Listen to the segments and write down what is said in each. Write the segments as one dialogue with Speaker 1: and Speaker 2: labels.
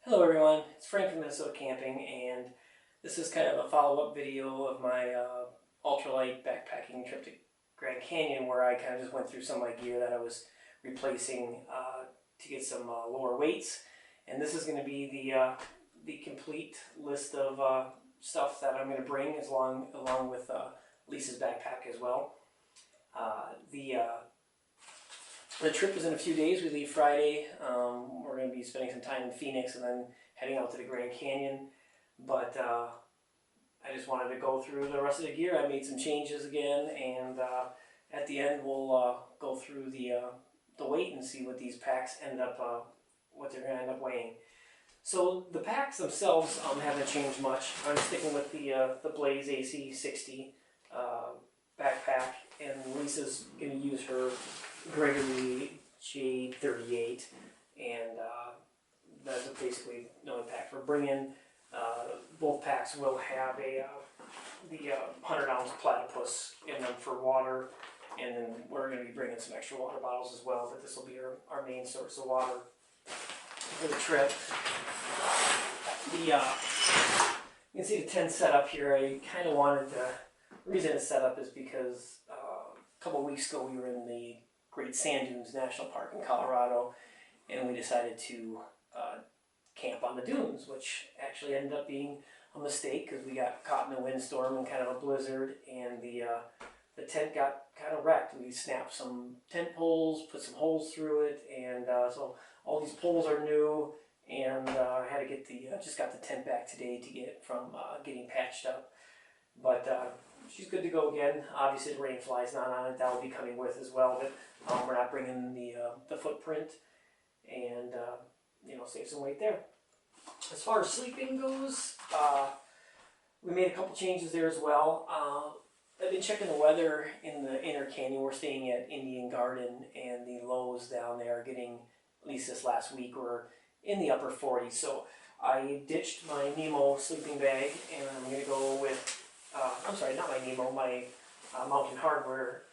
Speaker 1: Hello everyone, it's Frank from Minnesota Camping, and this is kind of a follow-up video of my ultralight backpacking trip to Grand Canyon, where I kind of just went through some of my gear that I was replacing to get some lower weights. And this is going to be the complete list of stuff that I'm going to bring along with Lisa's backpack as well. The trip is in a few days. We leave Friday. We're going to be spending some time in Phoenix and then heading out to the Grand Canyon. But I just wanted to go through the rest of the gear. I made some changes again, and at the end we'll go through the weight and see what these packs end up, what they're going to end up weighing. So the packs themselves haven't changed much. I'm sticking with the Blaze AC60 backpack, and Lisa's going to use her Gregory J38, and that's basically the only pack we're bringing. Both packs will have the 100-ounce platypus in them for water, and then we're going to be bringing some extra water bottles as well, but this will be our main source of water for the trip. You can see the tent setup here. I kind of wanted to, the reason it's set up is because a couple of weeks ago we were in the Great Sand Dunes National Park in Colorado, and we decided to camp on the dunes, which actually ended up being a mistake because we got caught in a windstorm and kind of a blizzard, and the tent got kind of wrecked. We snapped some tent poles, put some holes through it, and so all these poles are new, and I had to get just got the tent back today to get it from getting patched up. But she's good to go again. Obviously the rain fly's not on it. That will be coming with as well, but we're not bringing the footprint, and save some weight there. As far as sleeping goes, we made a couple changes there as well. I've been checking the weather in the inner canyon. We're staying at Indian Garden, and the lows down there are getting, at least this last week, were in the upper 40s. So I ditched my Nemo sleeping bag, and I'm going to go with, I'm sorry, not my Nemo, my Mountain Hardwear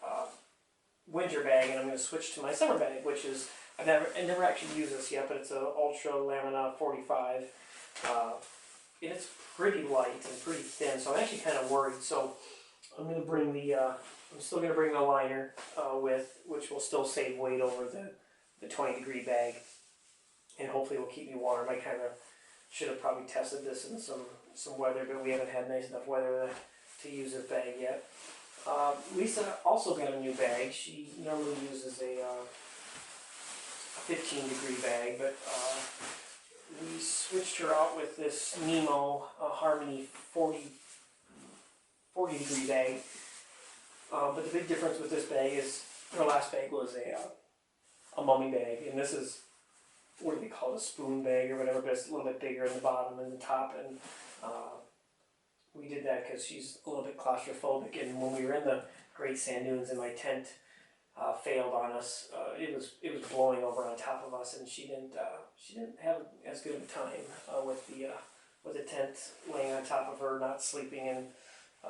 Speaker 1: winter bag, and I'm going to switch to my summer bag, which is, I never actually used this yet, but it's a Ultra Lamina 45, and it's pretty light and pretty thin, so I'm actually kind of worried. So I'm going to bring I'm still going to bring the liner which will still save weight over the 20-degree bag, and hopefully will keep me warm. I kind of should have probably tested this in some weather, but we haven't had nice enough weather to use this bag yet. Lisa also got a new bag. She normally uses a 15-degree bag, but we switched her out with this Nemo Harmony 40-degree bag. But the big difference with this bag is her last bag was a mummy bag, and this is, what do they call it, a spoon bag or whatever, but it's a little bit bigger in the bottom and the top, and we did that because she's a little bit claustrophobic, and when we were in the Great Sand Dunes and my tent failed on us, it was blowing over on top of us, and she didn't have as good of a time with the tent laying on top of her, not sleeping, and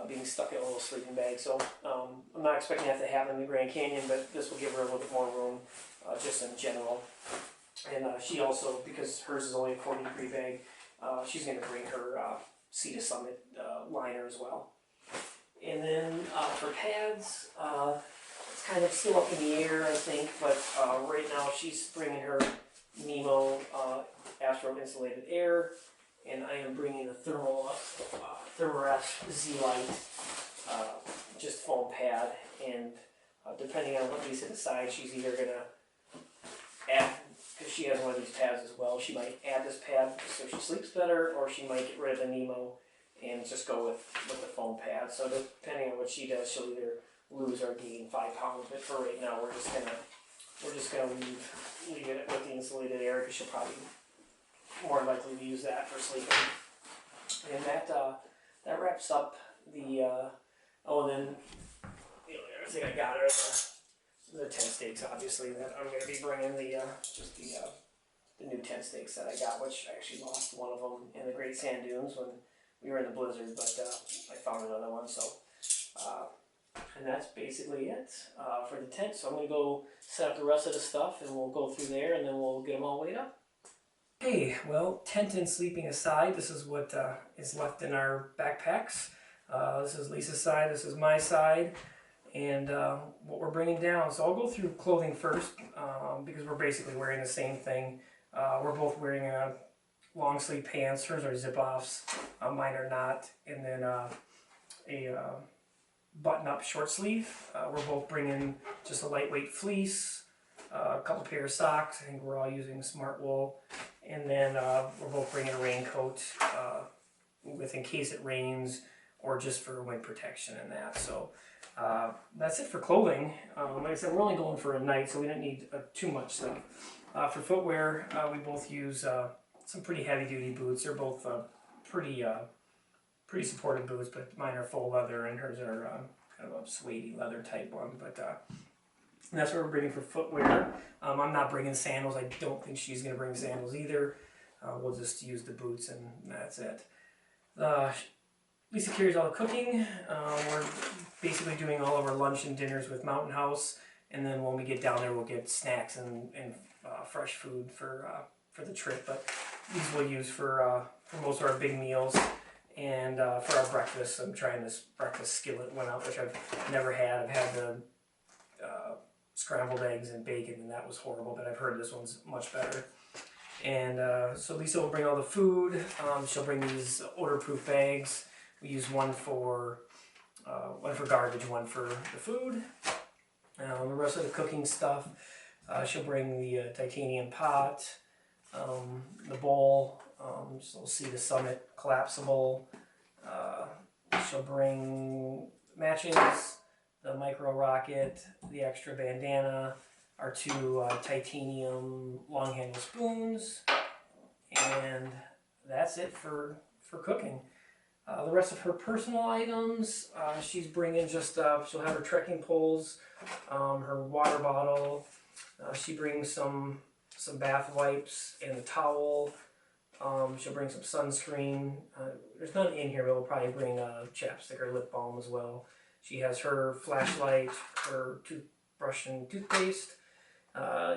Speaker 1: being stuck in a little sleeping bag. So I'm not expecting that to happen in the Grand Canyon, but this will give her a little bit more room just in general. And she also, because hers is only a 40-degree bag, she's going to bring her Sea to Summit liner as well. And then for pads, it's kind of still up in the air, I think, but right now she's bringing her Nemo Astro Insulated Air, and I am bringing the Thermarest Z-Lite, just foam pad, and depending on what Lisa decides, she's either going to add, because she has one of these pads as well, she might add this pad so she sleeps better, or she might get rid of the Nemo and just go with the foam pad. So depending on what she does, she'll either lose or gain 5 pounds. But for right now, we're just gonna leave it with the insulated air, because she'll probably more likely to use that for sleeping. And that wraps up the oh, and then the only other thing I got are the tent stakes, obviously, that I'm going to be bringing just the new tent stakes that I got, which I actually lost one of them in the Great Sand Dunes when we were in the blizzard, but I found another one. So and that's basically it for the tent. So I'm going to go set up the rest of the stuff, and we'll go through there, and then we'll get them all weighed up. Okay, well, tent and sleeping aside, this is what is left in our backpacks. This is Lisa's side, this is my side, and what we're bringing down. So I'll go through clothing first because we're basically wearing the same thing. We're both wearing long sleeve pants. Hers are zip offs, mine are not, and then a button up short sleeve. We're both bringing just a lightweight fleece, a couple pair of socks. I think we're all using Smart Wool. And then we're both bringing a raincoat with in case it rains or just for wind protection and that. So that's it for clothing. Like I said, we're only going for a night, so we don't need too much stuff. For footwear, we both use some pretty heavy duty boots. They're both pretty pretty supportive boots, but mine are full leather and hers are kind of a suede leather type one. But and that's what we're bringing for footwear. I'm not bringing sandals. I don't think she's going to bring sandals either. We'll just use the boots and that's it. Lisa carries all the cooking. We're basically doing all of our lunch and dinners with Mountain House. And then when we get down there, we'll get snacks and fresh food for the trip. But these we'll use for most of our big meals. And for our breakfast, I'm trying this breakfast skillet one out, which I've never had. I've had the scrambled eggs and bacon, and that was horrible, but I've heard this one's much better. And so Lisa will bring all the food. She'll bring these odor-proof bags. We use one for garbage, one for the food. The rest of the cooking stuff, she'll bring the titanium pot, the bowl. So we'll see the Summit collapsible. She'll bring matches, the micro rocket, the extra bandana, our two titanium long handle spoons, and that's it for cooking. The rest of her personal items, she's bringing just, she'll have her trekking poles, her water bottle, she brings some bath wipes and a towel. She'll bring some sunscreen. There's none in here, but we'll probably bring chapstick or lip balm as well. She has her flashlight, her toothbrush and toothpaste.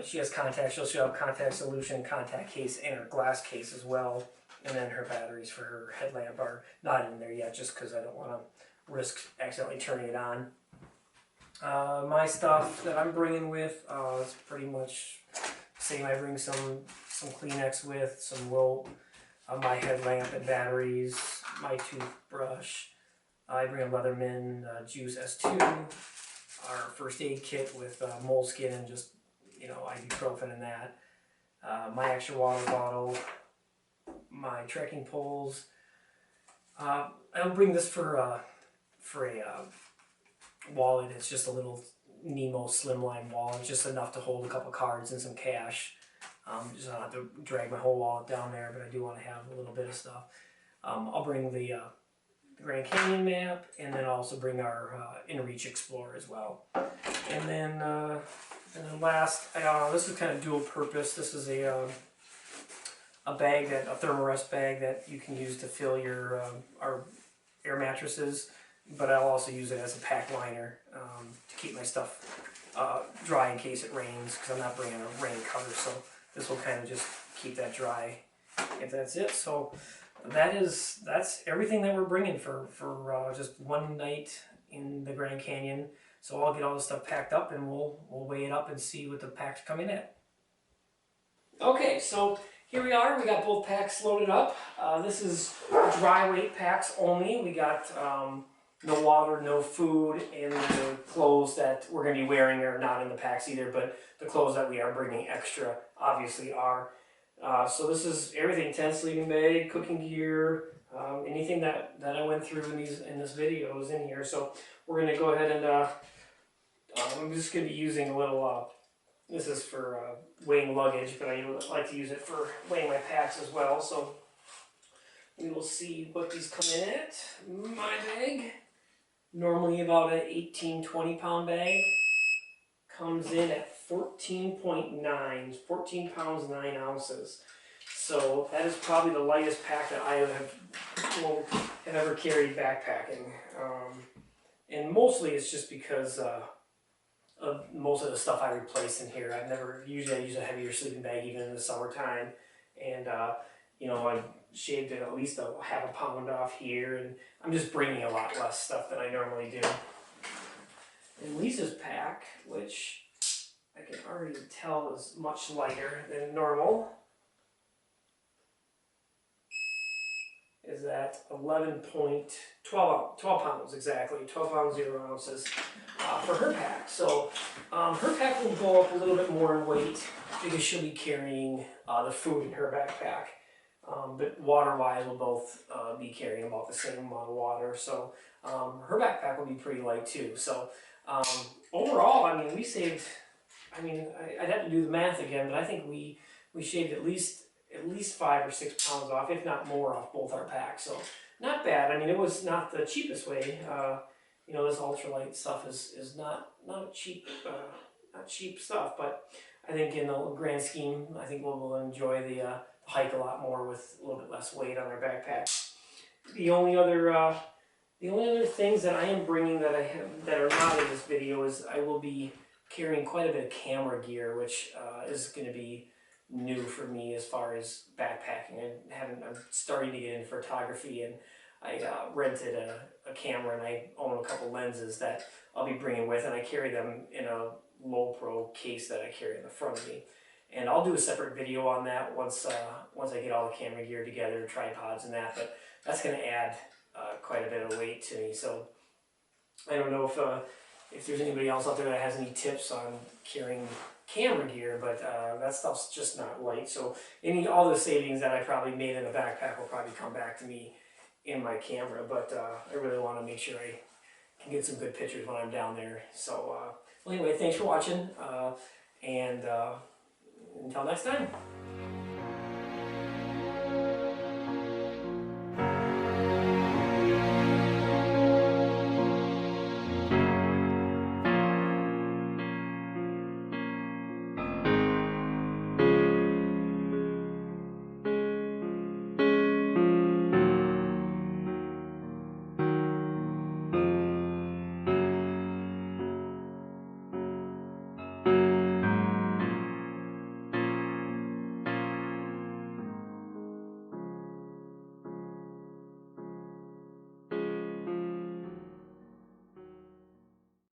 Speaker 1: She has contacts. She'll have contact solution, contact case, and her glass case as well. And then her batteries for her headlamp are not in there yet, just because I don't want to risk accidentally turning it on. My stuff that I'm bringing with is pretty much the same. I bring some Kleenex with, some rope, my headlamp and batteries, my toothbrush. I bring a Leatherman Juice S2, our first aid kit with moleskin and just, ibuprofen and that. My extra water bottle, my trekking poles. I'll bring this for a wallet. It's just a little Nemo slimline wallet, just enough to hold a couple cards and some cash. Just don't have to drag my whole wallet down there, but I do want to have a little bit of stuff. I'll bring the Grand Canyon map, and then also bring our InReach Explorer as well. And then last, this is kind of dual purpose. This is a bag, a Thermarest bag that you can use to fill your our air mattresses, but I'll also use it as a pack liner to keep my stuff dry in case it rains, because I'm not bringing a rain cover, so this will kind of just keep that dry if that's it. So that's everything that we're bringing for just one night in the Grand Canyon. So I'll get all this stuff packed up and we'll weigh it up and see what the packs come in at. Okay, so here we are. We got both packs loaded up. This is dry weight packs only. We got no water, no food, and the clothes that we're going to be wearing are not in the packs either, but the clothes that we are bringing extra obviously are. So this is everything: tent, sleeping bag, cooking gear, anything that I went through in this video is in here. So we're going to go ahead and I'm just going to be using a little. This is for weighing luggage, but I like to use it for weighing my packs as well. So we will see what these come in at. My bag, normally about an 18-20 pound bag, comes in at 14.9, 14 pounds 9 ounces. So that is probably the lightest pack that I have ever carried backpacking. And mostly it's just because of most of the stuff I replaced in here. Usually I use a heavier sleeping bag even in the summertime. and you know, I shaved it at least a half a pound off here, and I'm just bringing a lot less stuff than I normally do. And Lisa's pack, which I can already tell is much lighter than normal, is at 12 pounds exactly, 12 pounds 0 ounces for her pack. So her pack will go up a little bit more in weight because she'll be carrying the food in her backpack. But water-wise, we'll both be carrying about the same amount of water. So her backpack will be pretty light too. So overall, I mean, we saved. I mean, I'd have to do the math again, but I think we shaved at least 5 or 6 pounds off, if not more, off both our packs. So not bad. I mean, it was not the cheapest way. You know, this ultralight stuff is not cheap, not cheap stuff. But I think in the grand scheme, I think we'll enjoy the hike a lot more with a little bit less weight on our backpack. The only other things that I am bringing that that are not in this video is I will be carrying quite a bit of camera gear, which is going to be new for me as far as backpacking. I'm starting to get into photography, and I rented a camera, and I own a couple lenses that I'll be bringing with, and I carry them in a low pro case that I carry in the front of me. And I'll do a separate video on that once I get all the camera gear together, tripods and that. But that's going to add quite a bit of weight to me. So I don't know if there's anybody else out there that has any tips on carrying camera gear, but that stuff's just not light. So all the savings that I probably made in the backpack will probably come back to me in my camera. But I really want to make sure I can get some good pictures when I'm down there. So well, anyway, thanks for watching, and until next time.